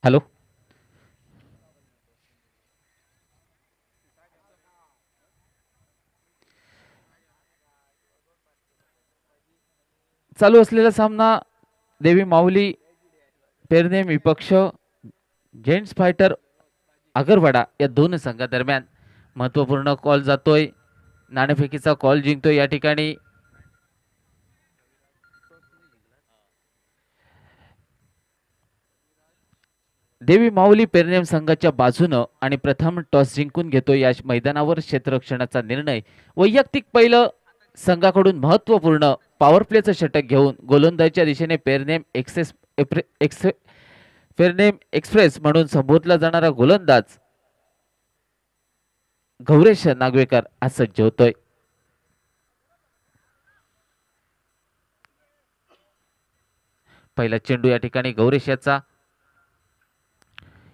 Hello. चालू असलेला सामना देवी माऊली पेरनेम विपक्ष जेंट्स फायटर आगरवाडा या दोन संघादरम्यान महत्त्वपूर्ण कॉल जातोय. नाणेफेकीचा कॉल जिंकतोय या ठिकाणी देवी माऊली पेरनेम संघाच्या बाजूनं आणि प्रथम टॉस जिंकून घेतो या मैदानावर क्षेत्ररक्षणाचा निर्णय. वैयक्तिक पहिलं संघाकडून महत्त्वपूर्ण पॉवर प्लेचं षटक घेऊन गोलंदाजीच्या दिशेने पेरनेम एक्सप्रेस म्हणून संबोधला जाणारा गोलंदाज गौरेश नागवेकर आज सज्ज होतोय. पहिला चेंडू या ठिकाणी गौरेश याचा.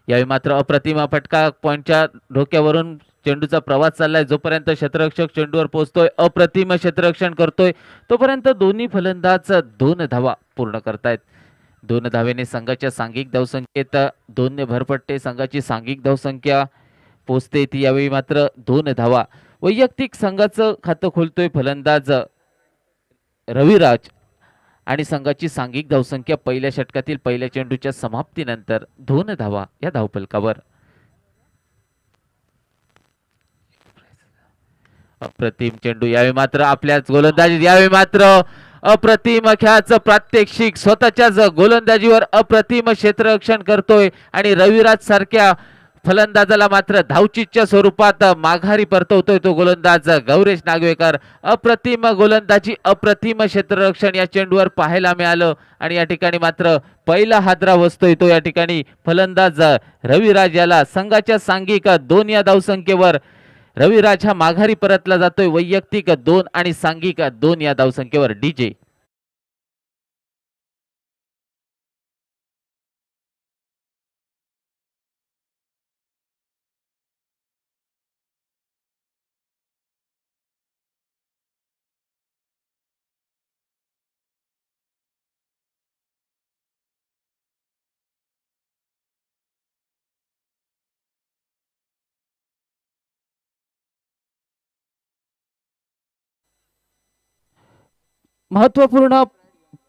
यावेळी मात्र अप्रतिम फटका पॉइंटच्या डोक्यावरून चेंडूचा प्रवास चाललाय. जोपर्यंत क्षेत्ररक्षक चेंडूवर पोहोचतोय अप्रतिम क्षेत्ररक्षण करतोय तोपर्यंत दोन्ही फलंदाज 2 धावा पूर्ण करतायत. 2 धावेने संघाच्या सांघिक धावसंख्येत 2 ने भर पडते. संघाची सांघिक धावसंख्या पोहोचते ती यावेळी मात्र 2 धावा. वैयक्तिक संघाचं खातं खोलतोय फलंदाज रविराज आणि संघाची सांघिक धावसंख्या पहिल्या षटकातील पहिल्या चेंडूच्या समाप्तीनंतर 2 धावा या धावफलकावर. अप्रतिम चेंडू यावेळी मात्र आपल्याच गोलंदाजी यावेळी मात्र अप्रतिम खेळाचं प्रात्यक्षिक स्वतःच्याच गोलंदाजीवर अप्रतिम क्षेत्ररक्षण करतोय आणि रविराज सारख्या फलंदाजाला मात्र धावचीच्या स्वरूपात माघारी परतवतोय तो गोलंदाज गौरेश नागवेकर. अप्रतिम गोलंदाजी अप्रतिम क्षेत्ररक्षण या चेंडूवर पाहायला मिळालं आणि या ठिकाणी मात्र पहिला हादरा बसतोय तो या ठिकाणी फलंदाज रविराज याला. संघाच्या सांघिक 2 या धावसंख्येवर रविराज हा माघारी परतला जातोय. वैयक्तिक 2 आणि सांघिक 2 या धावसंख्येवर डीजे. महत्वपूर्ण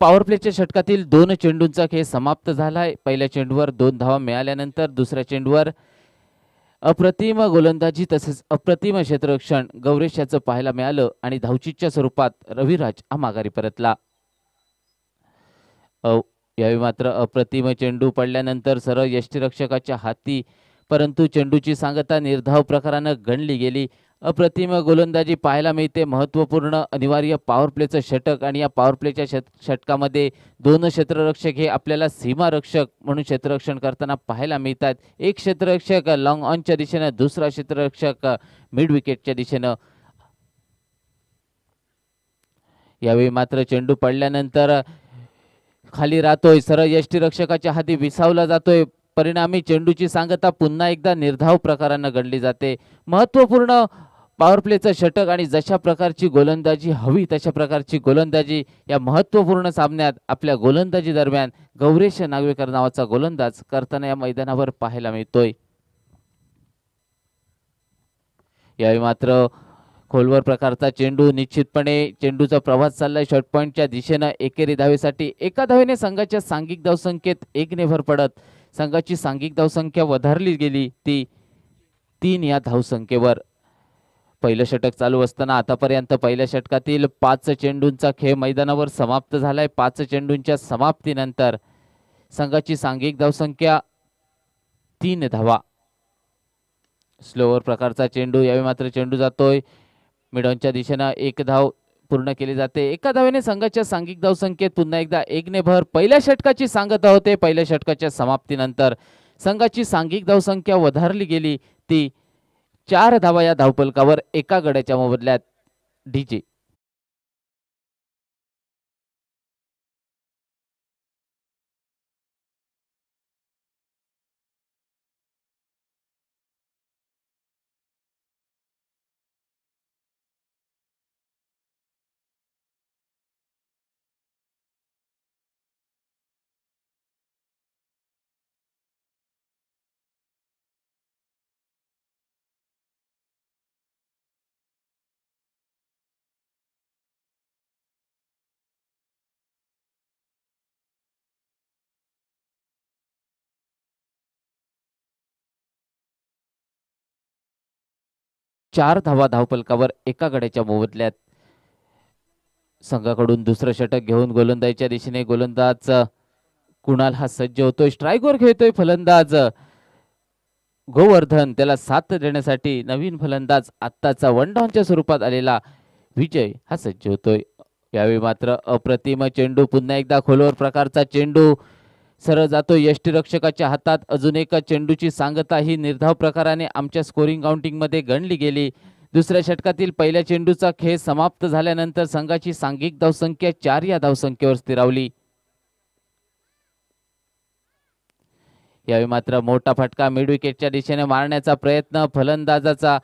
पॉवर प्लेच्या षटकातील 2 चेंडूंचा खेळ समाप्त झालाय. पहिल्या चेंडूवर 2 धावा मिळाल्यानंतर दुसऱ्या चेंडूवर अप्रतिम गोलंदाजी तसेच अप्रतिम क्षेत्ररक्षण गौरेश याचं पाहायला मिळालं आणि धावचीच्या स्वरूपात रविराज हा माघारी परतला. यावेळी मात्र अप्रतिम चेंडू पडल्यानंतर सरळ यष्टीरक्षकाच्या हाती, परंतु चेंडूची सांगता निर्धाव प्रकारानं गणली गेली. अप्रतिम गोलंदाजी पाहायला मिळते. महत्त्वपूर्ण अनिवार्य पॉवर प्लेचं षटक आणि या पॉवर प्लेच्या षटकामध्ये 2 क्षेत्ररक्षक हे आपल्याला सीमारक्षक म्हणून क्षेत्ररक्षण करताना पाहायला मिळतात. एक क्षेत्ररक्षक लॉंग ऑनच्या दिशेनं, दुसरा क्षेत्ररक्षक मिड विकेटच्या दिशेनं. यावेळी मात्र चेंडू पडल्यानंतर खाली राहतोय, सरळ यष्टीरक्षकाच्या हाती विसावला जातोय. परिणामी चेंडूची सांगता पुन्हा एकदा निर्धाव प्रकारानं गणली जाते. महत्त्वपूर्ण पॉवर प्लेचं षटक आणि जशा प्रकारची गोलंदाजी हवी तशा प्रकारची गोलंदाजी या महत्त्वपूर्ण सामन्यात आपल्या गोलंदाजी दरम्यान गौरेश नागवेकर नावाचा गोलंदाज करताना या मैदानावर पाहायला मिळतोय. यावेळी मात्र खोलवर प्रकारचा चेंडू, निश्चितपणे चेंडूचा प्रवास चाललाय शॉर्ट पॉइंटच्या दिशेनं एकेरी धावेसाठी. एका धावेने संघाच्या सांघिक धावसंख्येत 1 ने भर पडत संघाची सांघिक धावसंख्या वधारली गेली ती 3 या धावसंख्येवर. पहिलं षटक चालू असताना आतापर्यंत पहिल्या षटकातील 5 चेंडूंचा खेळ मैदानावर समाप्त झालाय. 5 चेंडूंच्या समाप्तीनंतर संघाची सांघिक धावसंख्या 3 धावा. स्लोवर प्रकारचा चेंडू, यावेळी मात्र चेंडू जातोय मिडॉनच्या दिशेनं. 1 धाव पूर्ण केली जाते. एका धावेने संघाच्या सांघिक धावसंख्येत पुन्हा एकदा 1 ने भर. पहिल्या षटकाची सांगता होते. पहिल्या षटकाच्या समाप्तीनंतर संघाची सांघिक धावसंख्या वधारली गेली ती 4 धावा या धावफलकावर एका गड्याच्या मोबदल्यात डीजे. 4 धावा धावफलकावर एका गड्याच्या मोबदल्यात. संघाकडून दुसरं षटक घेऊन गोलंदाजीच्या दिशेने गोलंदाज कुणाल हा सज्ज होतोय. स्ट्राईकवर खेळतोय फलंदाज गोवर्धन. त्याला साथ देण्यासाठी नवीन फलंदाज आत्ताचा वन डाऊनच्या स्वरूपात आलेला विजय हा सज्ज होतोय. यावेळी मात्र अप्रतिम चेंडू, पुन्हा एकदा खोलवर प्रकारचा चेंडू सरळ जातो यष्टीरक्षकाच्या हातात. अजून एक चेंडूची सांगता ही निर्धाव प्रकाराने आमच्या स्कोरिंग काउंटिंग मध्ये गणली गेली. दुसऱ्या षटकातील पहिल्या चेंडूचा खेळ समाप्त झाल्यानंतर संघाची सांघिक धावसंख्या 4 या धावसंख्येवर स्थिरावली. यावेळी मात्र मोठा फटका मिड विकेटच्या दिशेने मारण्याचा प्रयत्न फलंदाजाचा,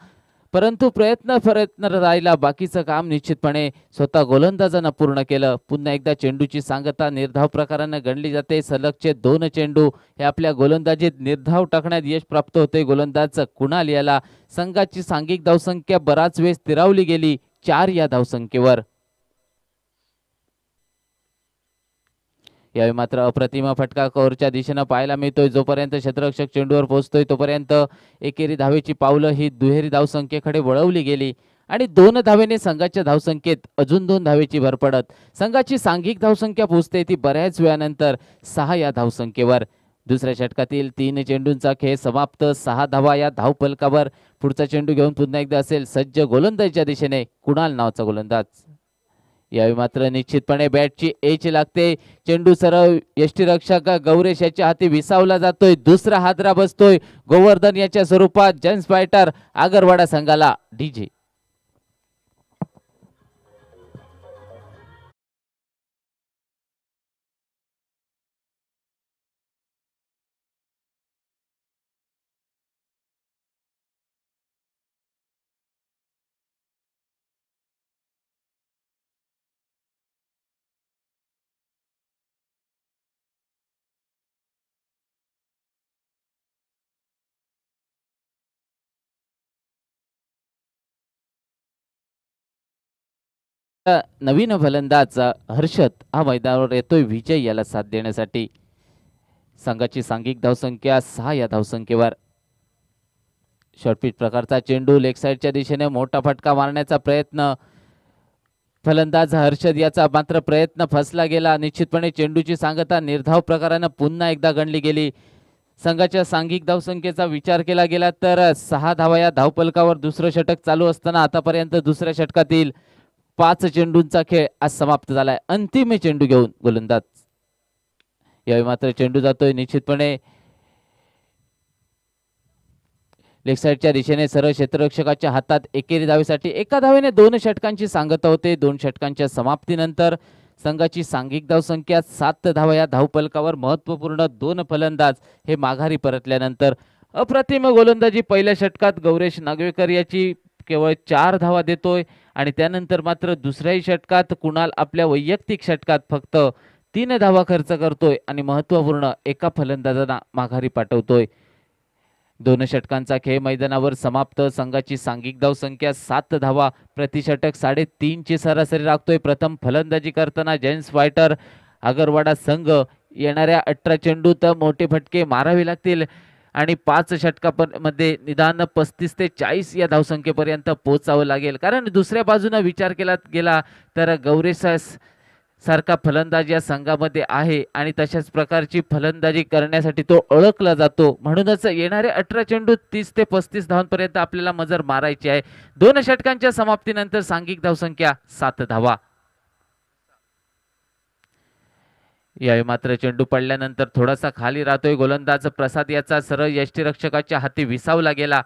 परंतु प्रयत्न राहिला. बाकीचं काम निश्चितपणे स्वतः गोलंदाजानं पूर्ण केलं. पुन्हा एकदा चेंडूची सांगता निर्धाव प्रकाराने गणली जाते. सलगचे 2 चेंडू हे आपल्या गोलंदाजीत निर्धाव टाकण्यात यश प्राप्त होते गोलंदाज कुणाल याला. संघाची सांघिक धावसंख्या बराच वेळ स्थिरावली गेली 4 या धावसंख्येवर. यावेळी मात्र अप्रतिम फटका कव्हरच्या दिशेनं पाहायला मिळतोय. जोपर्यंत क्षेत्ररक्षक चेंडूवर पोहोचतोय तोपर्यंत एकेरी धावेची पावलं ही दुहेरी धावसंख्येकडे वळवली गेली आणि 2 धावेने संघाच्या धावसंख्येत अजून 2 धावेची भर पडत संघाची सांघिक धावसंख्या पोहोचते ती बऱ्याच वेळानंतर 6 या धावसंख्येवर. दुसऱ्या षटकातील 3 चेंडूंचा खेळ समाप्त. 6 धावा या धावफलकावर. पुढचा चेंडू घेऊन पुन्हा एकदा असेल सज्ज गोलंदाजीच्या दिशेने कुणाल नावाचा गोलंदाज. यावेळी मात्र निश्चितपणे बॅटची एच लागते. चेंडू सरळ यष्टीरक्षक गौरेश याच्या हाती विसावला जातोय. दुसरा हादरा बसतोय गोवर्धन याच्या स्वरूपात. जेम्स फायटर आगरवाडा संघाला डीजे. नवीन फलंदाज हर्षद हा मैदानावर येतोय विजय याला साथ देण्यासाठी. संघाची सांघिक धावसंख्या 6 या धावसंख्येवर. शॉर्टपिच प्रकारचा चेंडू लेग साइडच्या दिशेने मोठा फटका मारण्याचा प्रयत्न फलंदाज हर्षद याचा मात्र प्रयत्न फसला गेला. निश्चितपणे चेंडूची सांगता निर्धाव प्रकारानं पुन्हा एकदा गणली गेली. संघाच्या सांघिक धावसंख्येचा विचार केला गेला तर 6 धावा या धावफलकावर दुसरं षटक चालू असताना आतापर्यंत दुसऱ्या षटकातील 5 चेंडूंचा खेळ आज समाप्त झालाय. अंतिम चेंडू घेऊन गोलंदाज. यावेळी मात्र चेंडू जातोय निश्चितपणे लेग साइडच्या दिशेने सरळ क्षेत्ररक्षकाच्या हातात. एकेरी धावेसाठी एका धावेने 2 षटकांची सांगता होते. 2 षटकांच्या समाप्तीनंतर संघाची सांघिक धावसंख्या 7 धावा या धावफलकावर. महत्वपूर्ण 2 फलंदाज हे माघारी परतल्यानंतर अप्रतिम गोलंदाजी पहिल्या षटकात गौरेश नागवेकर याची केवळ 4 धावा देतोय आणि त्यानंतर मात्र दुसऱ्याही षटकात कुणाल आपल्या वैयक्तिक षटकात फक्त 3 धावा खर्च करतोय आणि महत्वपूर्ण एका फलंदाजांना माघारी पाठवतोय. 2 षटकांचा खेळ मैदानावर समाप्त. संघाची सांघिक धावसंख्या 7 धावा प्रति षटक 3.5 ची सरासरी राखतोय. प्रथम फलंदाजी करताना जेम्स फायटर आगरवाडा संघ येणाऱ्या 18 चेंडूत मोठे फटके मारावे लागतील आणि 5 षटकामध्ये निदान 35 ते 40 या धावसंख्येपर्यंत पोहोचावं लागेल. कारण दुसऱ्या बाजूने विचार केला गेला तर गौरेश सारखा फलंदाज या संघामध्ये आहे आणि तशाच प्रकारची फलंदाजी करण्यासाठी तो ओळखला जातो. म्हणूनच येणारे 18 चेंडू 30 ते 35 धावांपर्यंत आपल्याला मजर मारायची आहे. 2 षटकांच्या समाप्तीनंतर सांघिक धावसंख्या 7 धावा. यावेळी मात्र चेंडू पडल्यानंतर थोडासा खाली राहतोय गोलंदाज प्रसाद याचा. सरळ यष्टीरक्षकाच्या हाती विसावला गेला.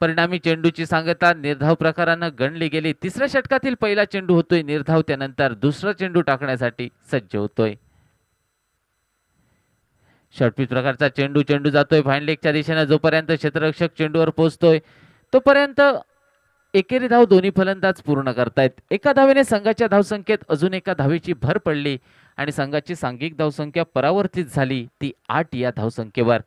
परिणामी चेंडूची सांगता निर्धाव प्रकारानं गणली गेली. तिसऱ्या षटकातील पहिला चेंडू होतोय निर्धाव. त्यानंतर दुसरा चेंडू टाकण्यासाठी सज्ज होतोय. शॉर्टपिच प्रकारचा चेंडू जातोय फाईन लेगच्या दिशेने. जोपर्यंत क्षेत्ररक्षक चेंडूवर पोहोचतोय तोपर्यंत एकेरी धाव दोन्ही फलंदाज पूर्ण करतायत. एका धावेने संघाच्या धावसंख्येत अजून एका धावेची भर पडली आणि संघाची सांघिक धावसंख्या परावर्तित झाली ती 8 या धावसंख्येवर.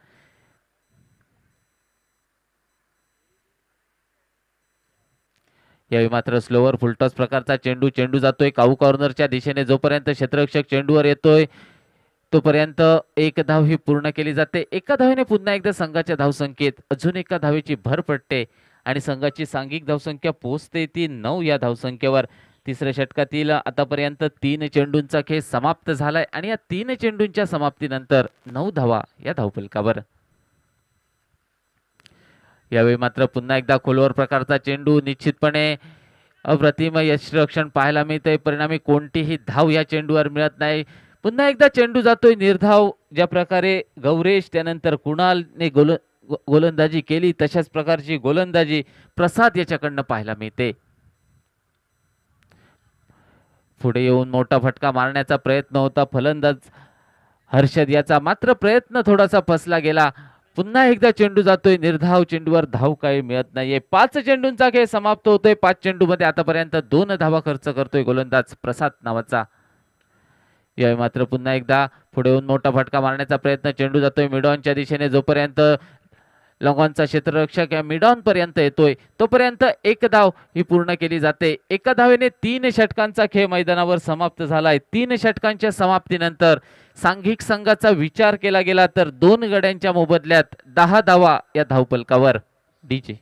यावेळी मात्र स्लोवर फुलटॉस प्रकारचा चेंडू जातोय काऊ कॉर्नरच्या दिशेने. जोपर्यंत क्षेत्ररक्षक चेंडूवर येतोय तोपर्यंत 1 धाव ही पूर्ण केली जाते. एका धावेने पुन्हा एकदा संघाच्या धावसंख्येत अजून एका धावेची भर पडते आणि संघाची सांघिक धावसंख्या पोहोचते ती 9 या धावसंख्येवर. तिसऱ्या षटकातील आतापर्यंत 3 चेंडूंचा खेळ समाप्त झालाय आणि या 3 चेंडूंच्या समाप्तीनंतर 9 धावा या धावफलकावर. यावेळी मात्र पुन्हा एकदा खोलवर प्रकारचा चेंडू, निश्चितपणे अप्रतिम यष्टिरक्षण पाहायला मिळते. परिणामी कोणतीही धाव या चेंडूवर मिळत नाही. पुन्हा एकदा चेंडू जातोय निर्धाव. ज्या प्रकारे गौरेश त्यानंतर कुणालने गोलंदाजी केली तशाच प्रकारची गोलंदाजी प्रसाद याच्याकडनं पाहायला मिळते. पुढे येऊन मोठा फटका मारण्याचा प्रयत्न होता फलंदाज हर्षद याचा, मात्र प्रयत्न थोडासा फसला गेला. पुन्हा एकदा चेंडू जातोय निर्धाव. चेंडूवर धाव काही मिळत नाहीये. 5 चेंडूंचा खेळ समाप्त होतोय. 5 चेंडूमध्ये आतापर्यंत 2 धावा खर्च करतोय गोलंदाज प्रसाद नावाचा. यावेळी मात्र पुन्हा एकदा पुढे येऊन मोठा फटका मारण्याचा प्रयत्न. चेंडू जातोय मिडॉनच्या दिशेने. जोपर्यंत लॉंगॉनचा क्षेत्ररक्षक या मिडॉन पर्यंत येतोय तोपर्यंत एक धाव ही पूर्ण केली जाते. एका धावेने 3 षटकांचा खेळ मैदानावर समाप्त झालाय. 3 षटकांच्या समाप्तीनंतर सांघिक संघाचा विचार केला गेला तर 2 गड्यांच्या मोबदल्यात 10 धावा या धावफलकावर. डीजे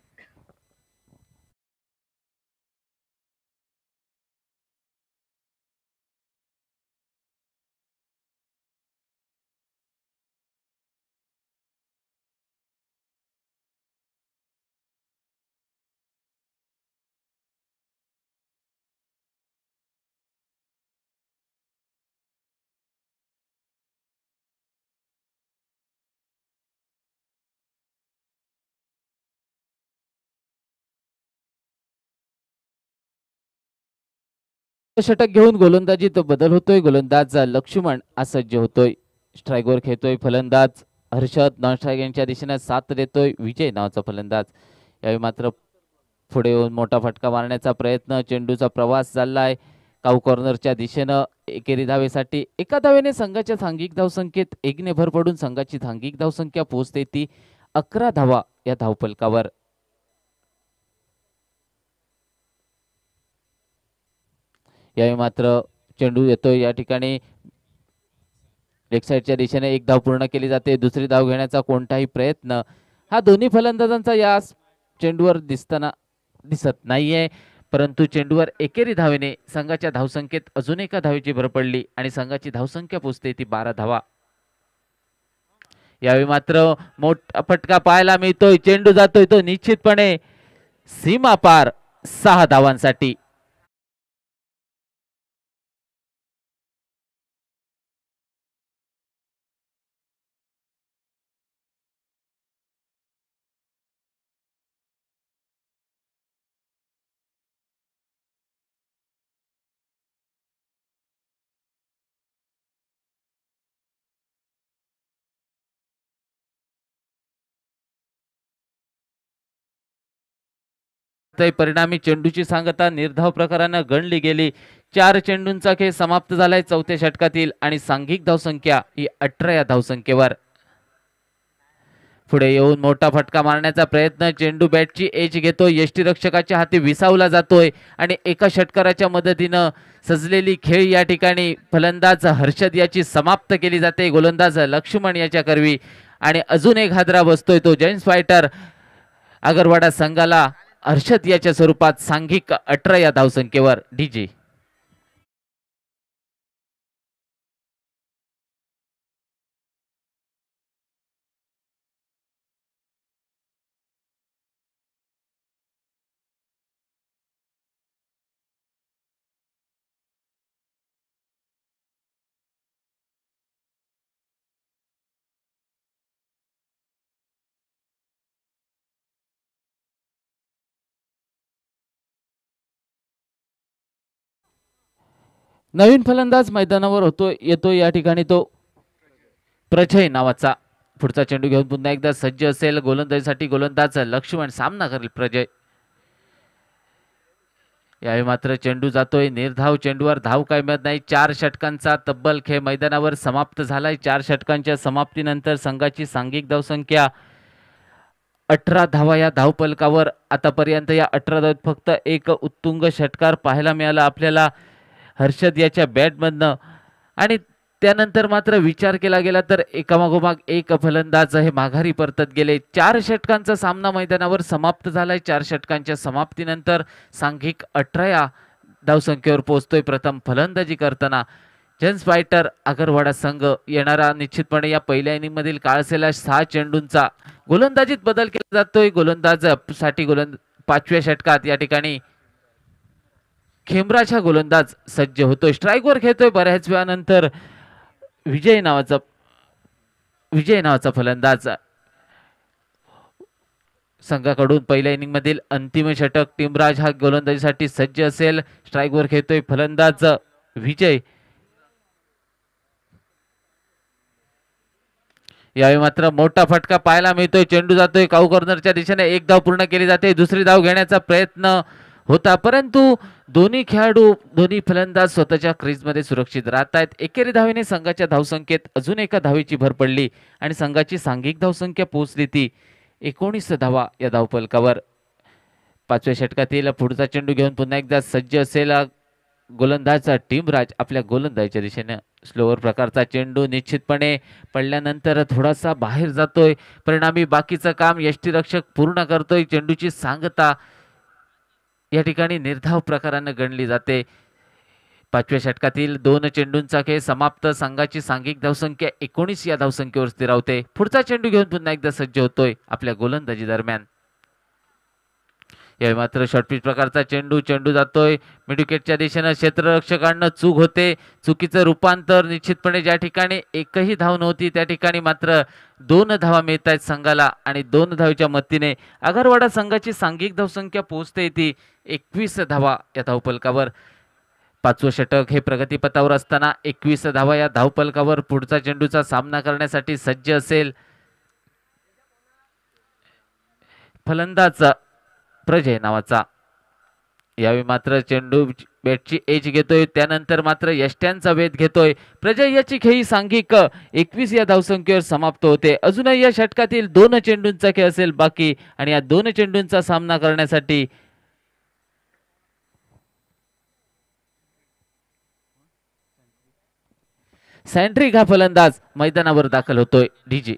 षटक घेऊन गोलंदाजीत बदल होतोय. गोलंदाज लक्ष्मण सज्ज होतोय. स्ट्रायकवर खेळतोय फलंदाज हर्षद. नॉन स्ट्राईक यांच्या दिशेने साथ देतोय विजय नावाचा फलंदाज. यावेळी मात्र पुढे येऊन मोठा फटका मारण्याचा प्रयत्न. चेंडूचा प्रवास चाललाय काऊ कॉर्नरच्या दिशेनं. एकेरी धावेसाठी एका धावेने संघाच्या सांघिक धावसंख्येत 1 ने भर पडून संघाची सांघिक धावसंख्या पोहोचते ती 11 धावा या धावफलकावर. यावेळी मात्र चेंडू येतोय या ठिकाणी लेग साईडच्या दिशेने. 1 धाव पूर्ण केली जाते. दुसरी धाव घेण्याचा कोणताही प्रयत्न हा दोन्ही फलंदाजांचा या चेंडूवर दिसत नाहीये. परंतु चेंडूवर एकेरी धावेने संघाच्या धावसंख्येत अजून एका धावेची भर पडली आणि संघाची धावसंख्या पोहोचते ती 12 धावा. यावेळी मात्र मोठा फटका पाहायला मिळतोय. चेंडू जातोय तो निश्चितपणे सीमा पार 6 धावांसाठी. परिणामी चेंडूची सांगता निर्धाव प्रकारानं गणली गेली. 4 चेंडूंचा खेळ समाप्त झालाय चौथ्या षटकातील आणि सांघिक धावसंख्या ही 18 या धावसंख्येवर. पुढे येऊन मोठा फटका मारण्याचा प्रयत्न. चेंडू बॅटची एज घेतो. यष्टिरक्षकाच्या हाती विसावला जातोय आणि एका षटकाराच्या मदतीनं सजलेली खेळ या ठिकाणी फलंदाज हर्षद याची समाप्त केली जाते गोलंदाज लक्ष्मण याच्या करवी. आणि अजून एक हादरा बसतोय तो जेंट्स फायटर आगरवाडा संघाला हर्षद याच्या स्वरूपात सांघिक 18 या धावसंख्येवर. डीजे नवीन फलंदाज मैदानावर येतो या ठिकाणी तो प्रजय नावाचा. पुढचा चेंडू घेऊन पुन्हा एकदा सज्ज असेल गोलंदाजीसाठी गोलंदाज लक्ष्मण. सामना करेल प्रजय. यावेळी मात्र चेंडू जातोय निर्धाव. चेंडूवर धाव काय मिळत नाही. 4 षटकांचा तब्बल खेळ मैदानावर समाप्त झालाय. 4 षटकांच्या समाप्तीनंतर संघाची सांघिक धावसंख्या 18 धावा या धावफलकावर. आतापर्यंत या 18 धावात फक्त एक उत्तुंग षटकार पाहायला मिळाला आपल्याला हर्षद याच्या बॅटमधनं आणि त्यानंतर मात्र विचार केला गेला तर एकामागोमाग एक फलंदाज हे माघारी परतत गेले. 4 षटकांचा सामना मैदानावर समाप्त झालाय. 4 षटकांच्या समाप्तीनंतर सांघिक 18 धावसंख्येवर पोहोचतोय. प्रथम फलंदाजी करताना जेम्स फायटर आगरवाडा संघ येणारा निश्चितपणे या पहिल्या इनिंग मधील काळसेला 6 चेंडूंचा गोलंदाजीत बदल केला जातोय. गोलंदाज साठी पाचव्या षटकात या ठिकाणी खेमराज हा गोलंदाज सज्ज होतोय. स्ट्राईकवर खेळतोय बऱ्याच वेळानंतर विजय नावाचा फलंदाज संघाकडून पहिल्या इनिंग मधील अंतिम षटक. टिमराज हा गोलंदाजीसाठी सज्ज असेल. स्ट्राईकवर खेळतोय फलंदाज विजय. यावेळी मात्र मोठा फटका पाहायला मिळतोय. चेंडू जातोय काऊ कॉर्नरच्या दिशेने. एक धाव पूर्ण केली जाते. दुसरी धाव घेण्याचा प्रयत्न होता परंतु दोन्ही फलंदाज स्वतःच्या क्रीजमध्ये सुरक्षित राहत आहेत. एकेरी धावेने संघाच्या धावसंख्येत अजून एका धावेची भर पडली आणि संघाची सांघिक धावसंख्या पोहोचली ती 19 धावा या धावफलकावर. पाचव्या षटकातील पुढचा चेंडू घेऊन पुन्हा एकदा सज्ज असेल गोलंदाज टिमराज. आपल्या गोलंदाजीच्या दिशेने स्लोअर प्रकारचा चेंडू निश्चितपणे पडल्यानंतर थोडासा बाहेर जातोय. परिणामी बाकीचं काम यष्टीरक्षक पूर्ण करतोय. चेंडूची सांगता या ठिकाणी निर्धाव प्रकाराने गणली जाते. पाचव्या षटकातील 2 चेंडूंचा खेळ समाप्त. संघाची सांघिक धावसंख्या 19 या धावसंख्येवर स्थिरावते. पुढचा चेंडू घेऊन पुन्हा एकदा सज्ज होतोय आपल्या गोलंदाजी दरम्यान. यावेळी मात्र शॉर्टपिच प्रकारचा चेंडू जातोय मिडविकेटच्या दिशेने. क्षेत्ररक्षकांना चूक होते. चुकीचं रूपांतर निश्चितपणे ज्या ठिकाणी एकही धाव नव्हती त्या ठिकाणी मात्र 2 धावा मिळत आहेत संघाला आणि 2 धावेच्या मदतीने आगरवाडा संघाची सांघिक धावसंख्या पोहोचते ती 21 धावा या धावफलकावर. 5वं षटक हे प्रगतीपथावर असताना 21 धावा या धावफलकावर. पुढचा चेंडूचा सामना करण्यासाठी सज्ज असेल फलंदाज प्रजय नावाचा. यावेळी मात्र चेंडू बॅटची एज घेतोय. त्यानंतर मात्र यष्ट्यांचा वेध घेतोय प्रजय. याची खेळी सांघिक 21 या धावसंख्येवर समाप्त होते. अजूनही या षटकातील 2 चेंडूंचा खेळ असेल बाकी आणि या 2 चेंडूंचा सामना करण्यासाठी सँट्रिक हा फलंदाज मैदानावर दाखल होतोय. डीजी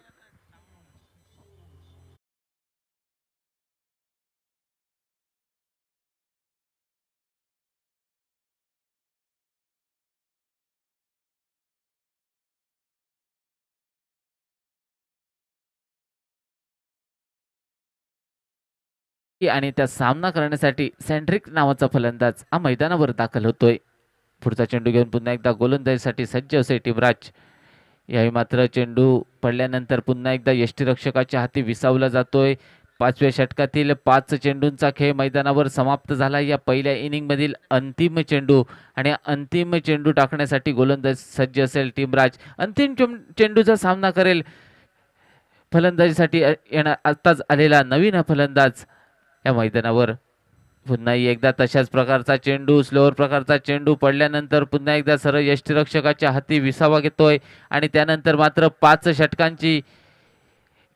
आणि त्या सामना करण्यासाठी सँट्रिक नावाचा फलंदाज हा मैदानावर दाखल होतोय. पुढचा चेंडू घेऊन पुन्हा एकदा गोलंदाजीसाठी सज्ज असे टिमराज. यावेळी मात्र चेंडू पडल्यानंतर पुन्हा एकदा यष्टीरक्षकाच्या हाती विसावला जातोय. 5व्या षटकातील 5 चेंडूंचा खेळ मैदानावर समाप्त झाला. या पहिल्या इनिंग मधील अंतिम चेंडू आणि अंतिम चेंडू टाकण्यासाठी गोलंदाज सज्ज असेल टिमराज. अंतिम चेंडूचा सामना करेल फलंदाजीसाठी आताच आलेला नवीन फलंदाज या मैदानावर. पुन्हा एकदा तशाच प्रकारचा चेंडू स्लोअर प्रकारचा चेंडू पडल्यानंतर पुन्हा एकदा सरळ यष्टीरक्षकाच्या हाती विसावा घेतोय आणि त्यानंतर मात्र 5 षटकांची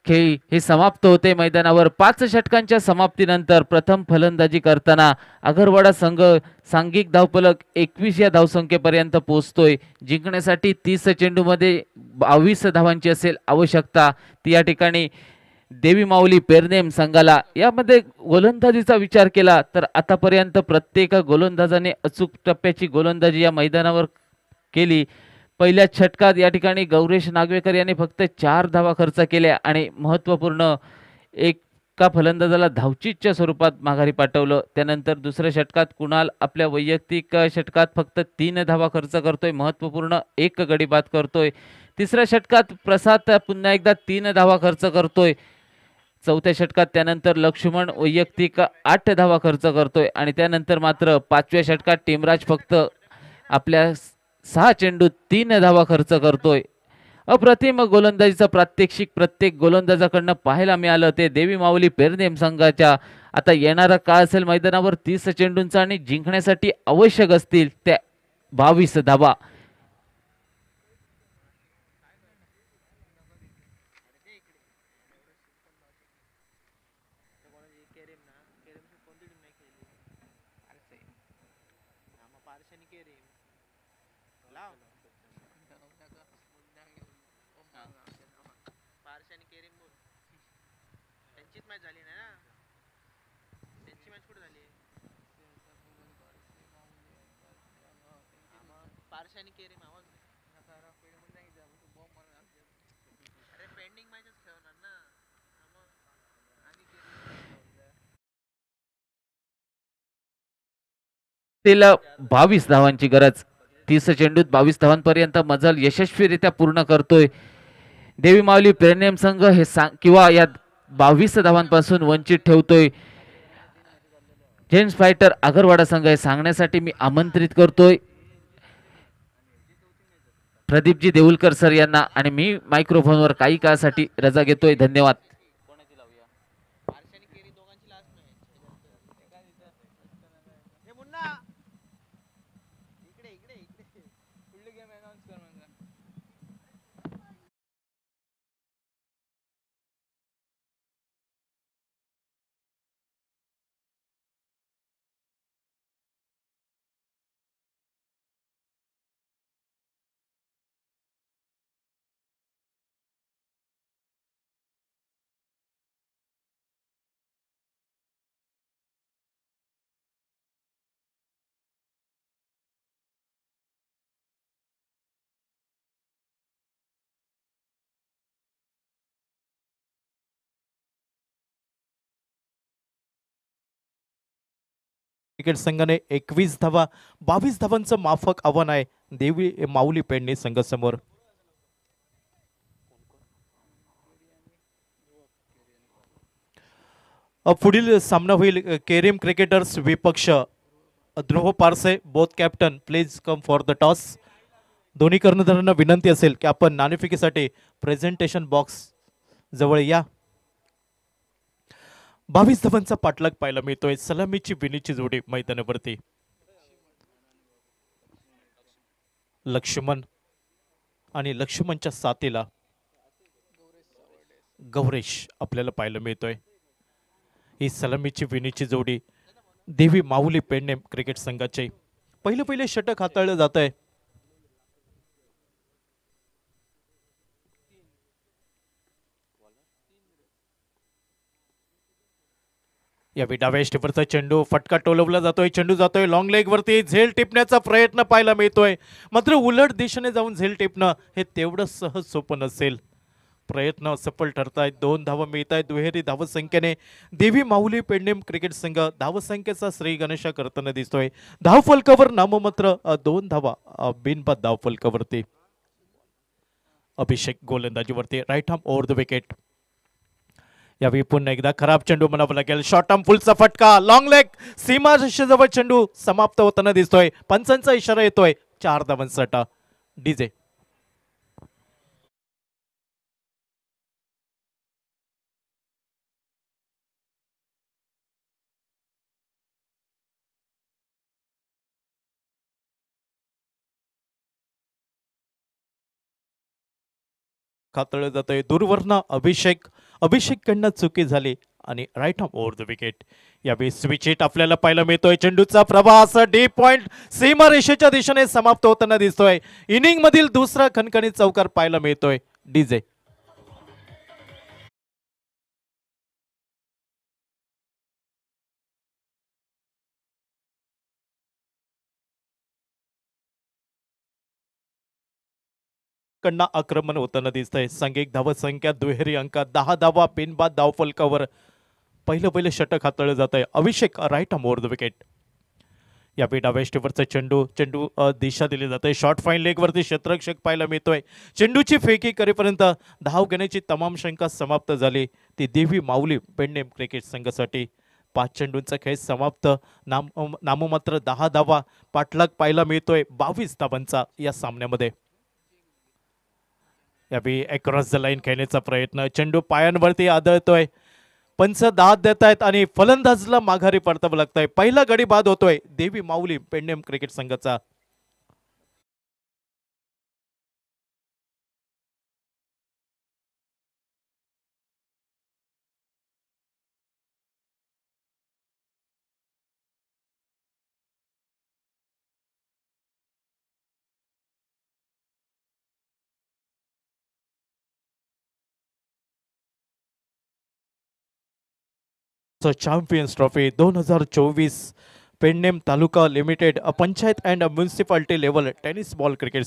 खेळ हे समाप्त होते मैदानावर. 5 षटकांच्या समाप्तीनंतर प्रथम फलंदाजी करताना आगरवाडा संघ सांघिक धावफलक 21 या धावसंख्येपर्यंत पोहोचतोय. जिंकण्यासाठी 30 चेंडूमध्ये 22 धावांची असेल आवश्यकता. ती या ठिकाणी देवी माऊली पेरनेम संघाला. यामध्ये गोलंदाजीचा विचार केला तर आतापर्यंत प्रत्येक गोलंदाजाने अचूक टप्प्याची गोलंदाजी या मैदानावर केली. पहिल्या षटकात या ठिकाणी गौरेश नागवेकर यांनी फक्त 4 धावा खर्च केल्या आणि महत्त्वपूर्ण एका फलंदाजाला धावचीच्या स्वरूपात माघारी पाठवलं. त्यानंतर दुसऱ्या षटकात कुणाल आपल्या वैयक्तिक षटकात फक्त 3 धावा खर्च करतोय. महत्त्वपूर्ण 1 गडी बाद करतोय. तिसऱ्या षटकात प्रसाद पुन्हा एकदा 3 धावा खर्च करतोय. चौथ्या षटकात त्यानंतर लक्ष्मण वैयक्तिक 8 धावा खर्च करतोय आणि त्यानंतर मात्र 5व्या षटकात टिमराज फक्त आपल्या 6 चेंडूत 3 धावा खर्च करतोय. अप्रतिम गोलंदाजीचा प्रात्यक्षिक प्रत्येक गोलंदाजाकडनं पाहायला मिळालं. ते देवी माऊली पेरनेम संघाच्या आता येणारा काळ असेल मैदानावर 30 चेंडूंचा आणि जिंकण्यासाठी आवश्यक असतील त्या 22 धावा. मॅच झाली नाही ना, त्यांची मॅच कुठे झाली? पारशाने केरी मावा. अरे पेंडिंग मॅचच खेळवणार ना. तिला 22 धावांची गरज. 30 चेंडूत 22 धावांपर्यंत मजल यशस्वीरित्या पूर्ण करतोय देवी माऊली प्रेरनेम संघ हे किंवा या 22 धावांपासून वंचित ठेवतोय जेम्स फायटर आगरवाडा संघ हे सांगण्यासाठी मी आमंत्रित करतोय प्रदीपजी देऊलकर सर यांना आणि मी मायक्रोफोनवर काही काळासाठी रजा घेतोय. धन्यवाद. पारशाने केरी दोघांची लास्ट मॅच. हे मुन्ना इकडे इकडे इकडे पुढली गेम अनाउन्स कर म्हणजे. क्रिकेट संघाने 21 धावा 22 धावांचं माफक आव्हान आहे देवी माऊली पेडणे संघासमोर. पुढील सामना होईल केरिम क्रिकेटर्स विपक्ष Dhruv Parse. Both captain please come for the toss. दोन्ही कर्णधारांना विनंती असेल की आपण नाणेफेकीसाठी प्रेझेंटेशन बॉक्स जवळ या. 22 धावांचा पाठलाग पाहायला मिळतोय. सलामीची विनीची जोडी मैदानावरती. लक्ष्मण आणि लक्ष्मणच्या साथीला गौरेश आपल्याला पाहायला मिळतोय. ही सलामीची विनीची जोडी देवी माऊली पेडणे क्रिकेट संघाचे पहिले षटक हाताळलं जात आहे. यावेळी डाव्या स्टिपरचा चेंडू फटका टोलवला जातोय. चेंडू जातोय लॉंग लेग वरती. झेल टिपण्याचा प्रयत्न पाहायला मिळतोय. मात्र उलट दिशेने जाऊन झेल टिपणं हे तेवढं सहज सोपं नसेल. प्रयत्न सफल ठरतायत. 2 धावा मिळत आहेत. दुहेरी धावसंख्येने देवी माऊली पेडणे क्रिकेट संघ धावसंख्येचा श्री गणेशा करताना दिसतोय. धावफलकावर नाममात्र 2 धावा बिनबाद धावफलकावरती. अभिषेक गोलंदाजीवरती. Right arm over the wicket. यावेळी पुन्हा एकदा खराब चेंडू म्हणावा लागेल. शॉर्ट आर्म फुलचा फटका लॉंग लेग सीमा रेषेजवळ चेंडू समाप्त होताना दिसतोय. पंचांचा इशारा येतोय 4 धावांसाठी. डीजे खातळलं जातोय. दूरवरनं अभिषेक कडनं चुकी झाली आणि right arm over the wicket. यावेळी स्विच हिट आपल्याला पाहायला मिळतोय. चेंडूचा प्रवाह डीप पॉइंट सीमा रेषेच्या दिशेने समाप्त होताना दिसतोय. इनिंग मधील दुसरा खणखणीत चौकार पाहायला मिळतोय. डीजे कडनं आक्रमण होताना दिसतंय. सांघिक धावसंख्या दुहेरी अंकात 10 धावा बिनबाद धावफलकावर पहिलं षटक हाताळलं जात आहे. Abhishek right arm over the wicket. यावेळी डाव्या स्टिपरचा चेंडू दिशा दिली जाते. शॉर्ट फाईन लेग वरती क्षेत्ररक्षक पाहायला मिळतोय. चेंडूची फेकी करेपर्यंत धाव घेण्याची तमाम शंका समाप्त झाली. ती देवी माऊली पेडणे क्रिकेट संघासाठी 5 चेंडूंचा खेळ समाप्त. नाममात्र 10 धावा पाठलाग पाहायला मिळतोय 22 धावांचा या सामन्यामध्ये. यावेळी अक्रॉस द लाईन खेळण्याचा प्रयत्न. चेंडू पायांवरती आदळतोय. पंच दाद देत आहेत आणि फलंदाजला माघारी परतावं लागतंय. पहिला गडी बाद होतोय देवी माऊली पेडणे क्रिकेट संघाचा. Champions trophy 2024 Pednem taluka limited panchayat and municipality level tennis ball cricket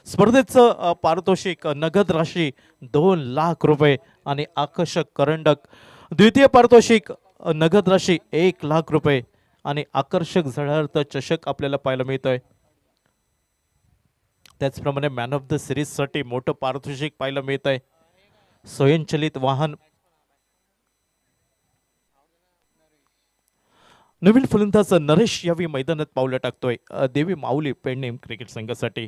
स्पर्धेचं पारितोषिक नगद राशी 2 लाख रुपये आणि आकर्षक करंडक. द्वितीय पारितोषिक नगद राशी 1 लाख रुपये आणि आकर्षक झळहळत चषक आपल्याला पाहायला मिळतोय. त्याचप्रमाणे मॅन ऑफ द सिरीज साठी मोठं पारितोषिक पाहायला मिळत आहे. स्वयंचलित वाहन. नवीन फलंदाज नरेश यावेळी मैदानात पावलं टाकतोय देवी माऊली पेडनेम क्रिकेट संघासाठी.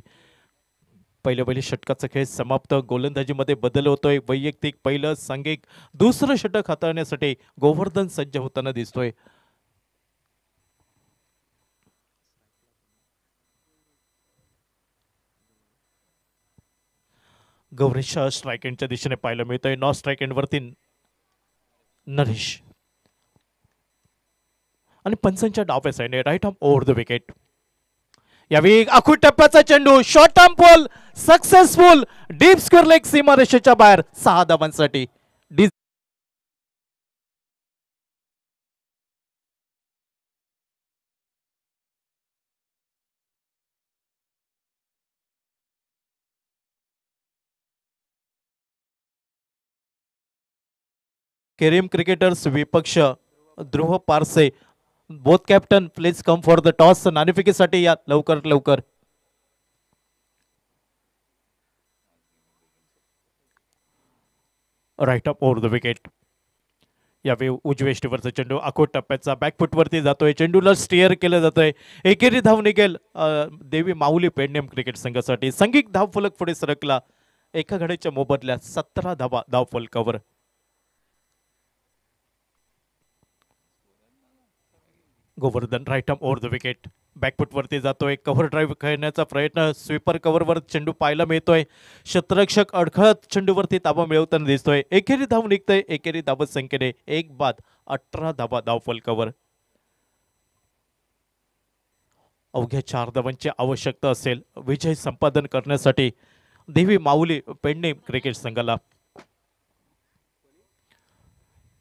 पहिले षटकाचा खेळ समाप्त. गोलंदाजीमध्ये बदल होतोय. वैयक्तिक पहिलं, सांघिक दुसरं षटक हाताळण्यासाठी गोवर्धन सज्ज होताना दिसतोय. गौरीश स्ट्राईक एंडच्या दिशेने पाहायला मिळतोय. नॉन स्ट्राईक एंड वरती नरेश आणि पंचांच्या डाव्या साईडने right arm over the wicket. यावेळी आखूड टप्प्याचा चेंडू short arm pull successful. Deep square leg सीमारेषेच्या बाहेर 6 धावांसाठी. केरिम क्रिकेटर्स विपक्ष Dhruv Parse both captain please come for the toss. नाणेफेकीसाठी या लवकर. Right up over the wicket. यावेळी उजवेष्टीवरचा चेंडू आखोड टप्प्याचा बॅकफुट वरती जातोय. चेंडूला स्टिअर केलं जातंय. एकेरी धाव निघेल देवी माऊली पेडनेम क्रिकेट संघासाठी. संघिक धाव फलक पुढे सरकला. एका घड्याच्या मोबदल्यात 17 धावा धाव फलकावर. Govardhan right arm over the wicket. Back foot वरती जातोय. कव्हर ड्राईव्ह खेळण्याचा प्रयत्न. स्वीपर कव्हरवर चेंडू पाहायला मिळतोय. क्षेत्ररक्षक अडखळत चेंडूवरती ताबा मिळवताना दिसतोय. एकेरी धाव निघतोय. एकेरी धावत संख्येने 1 बाद 18 धावा धाव फलकावर. अवघ्या 4 धावांची आवश्यकता असेल विजय संपादन करण्यासाठी देवी माऊली पेडनेम क्रिकेट संघाला.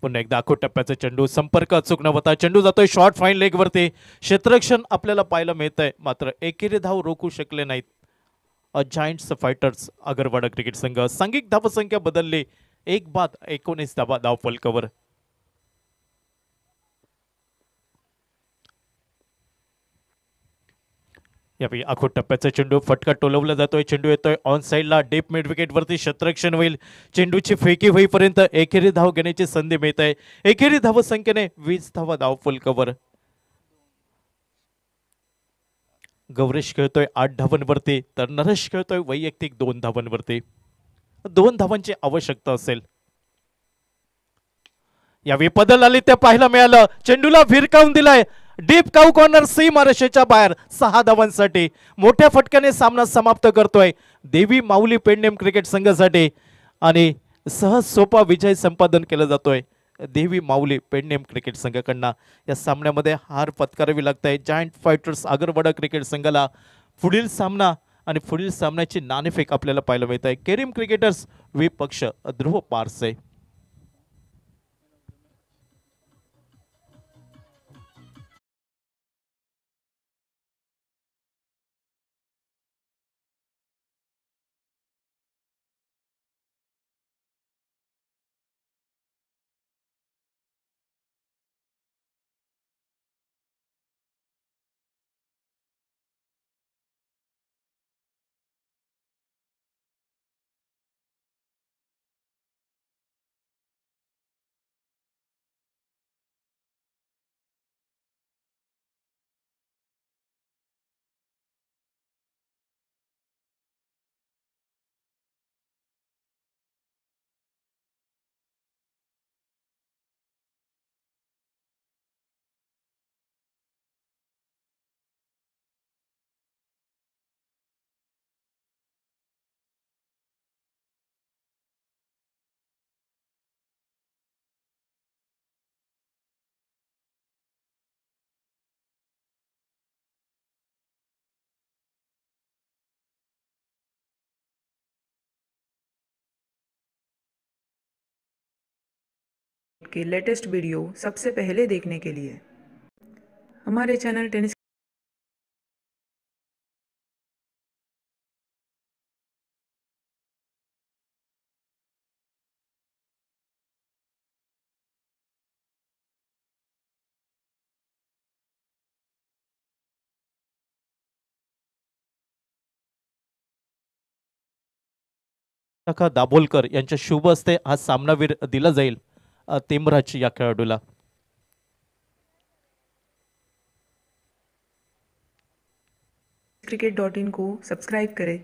पुन्हा एकदा आखूड टप्प्याचा चेंडू संपर्क अचूक न होता. चेंडू जातोय शॉर्ट फाईन लेग वरती. क्षेत्ररक्षण आपल्याला पाहायला मिळतंय. मात्र एकेरी धाव रोखू शकले नाहीत जायंट्स फायटर्स आगरवाडा क्रिकेट संघ. सांघिक धावसंख्या बदलली. 1 बाद 19 धावा धाव फलकावर. यावेळी आखूड टप्प्याचा चेंडू फटका टोलवला जातोय. चेंडू येतोय ऑन साइडला डीप मिड विकेट वरती. क्षेत्ररक्षण होईल. चेंडूची फेकी होईपर्यंत एकेरी धाव घेण्याची संधी मिळत आहे. एकेरी धाव संख्येने 20 धावा धाव फलकावर. गौरेश खेळतोय 8 धावांवरती तर नरेश खेळतोय वैयक्तिक 2 धावांवरती. 2 धावांची आवश्यकता असेल. यावेळी बदल आली ते पाहायला मिळालं. चेंडूला भिरकावून दिलाय. डीप काऊ कॉर्नर सीमारेषेच्या बाहेर 6 धावांसाठी. मोठ्या फटक्याने सामना समाप्त करतोय देवी माऊली पेडनेम क्रिकेट संघासाठी आणि सहज सोपा विजय संपादन केला जातोय देवी माऊली पेडनेम क्रिकेट संघाकडनं. या सामन्यामध्ये हार पत्करावी लागते जायंट फायटर्स आगरवाडा क्रिकेट संघाला. पुढील सामना आणि पुढील सामन्याची नाणेफेक आपल्याला पाहायला मिळत आहे. केरिम क्रिकेटर्स विपक्ष ध्रुव पारसे. के लेटेस्ट वीडियो सबसे पहले देखने के लिए हमारे चैनल टेनिस विशाखा दाभोलकर यांच्या शुभ हस्ते हा सामनावीर दिला जाईल तेमराज या खेळाडूला. cricket.in को सब्सक्राइब करें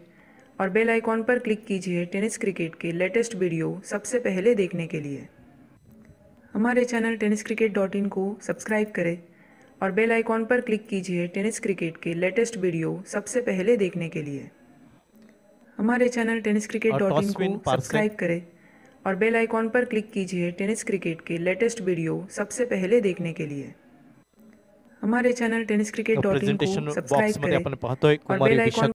और बेल आइकॉन पर क्लिक कीजिए टेनिस क्रिकेट के लेटेस्ट वीडियो सबसे पहले देखने के लिए हमारे चैनल टेनिस cricket.in को सब्सक्राइब करें और बेल आइकॉन पर क्लिक कीजिए टेनिस क्रिकेट के लेटेस्ट वीडियो सबसे पहले देखने के लिए हमारे चैनल टेनिस cricket.in टॉसविन को पार्सले. सब्सक्राइब करें और बेल आइकॉन पर क्लिक कीजिए टेनिस क्रिकेट के लेटेस्ट वीडियो सबसे पहले देखने के लिए हमारे चॅनल टेनिस cricket.in प्रेझेंटेशन को सब्सक्राइब बॉक्स मध्ये करें आपण पाहतोय और कुमारी बेल आइकॉन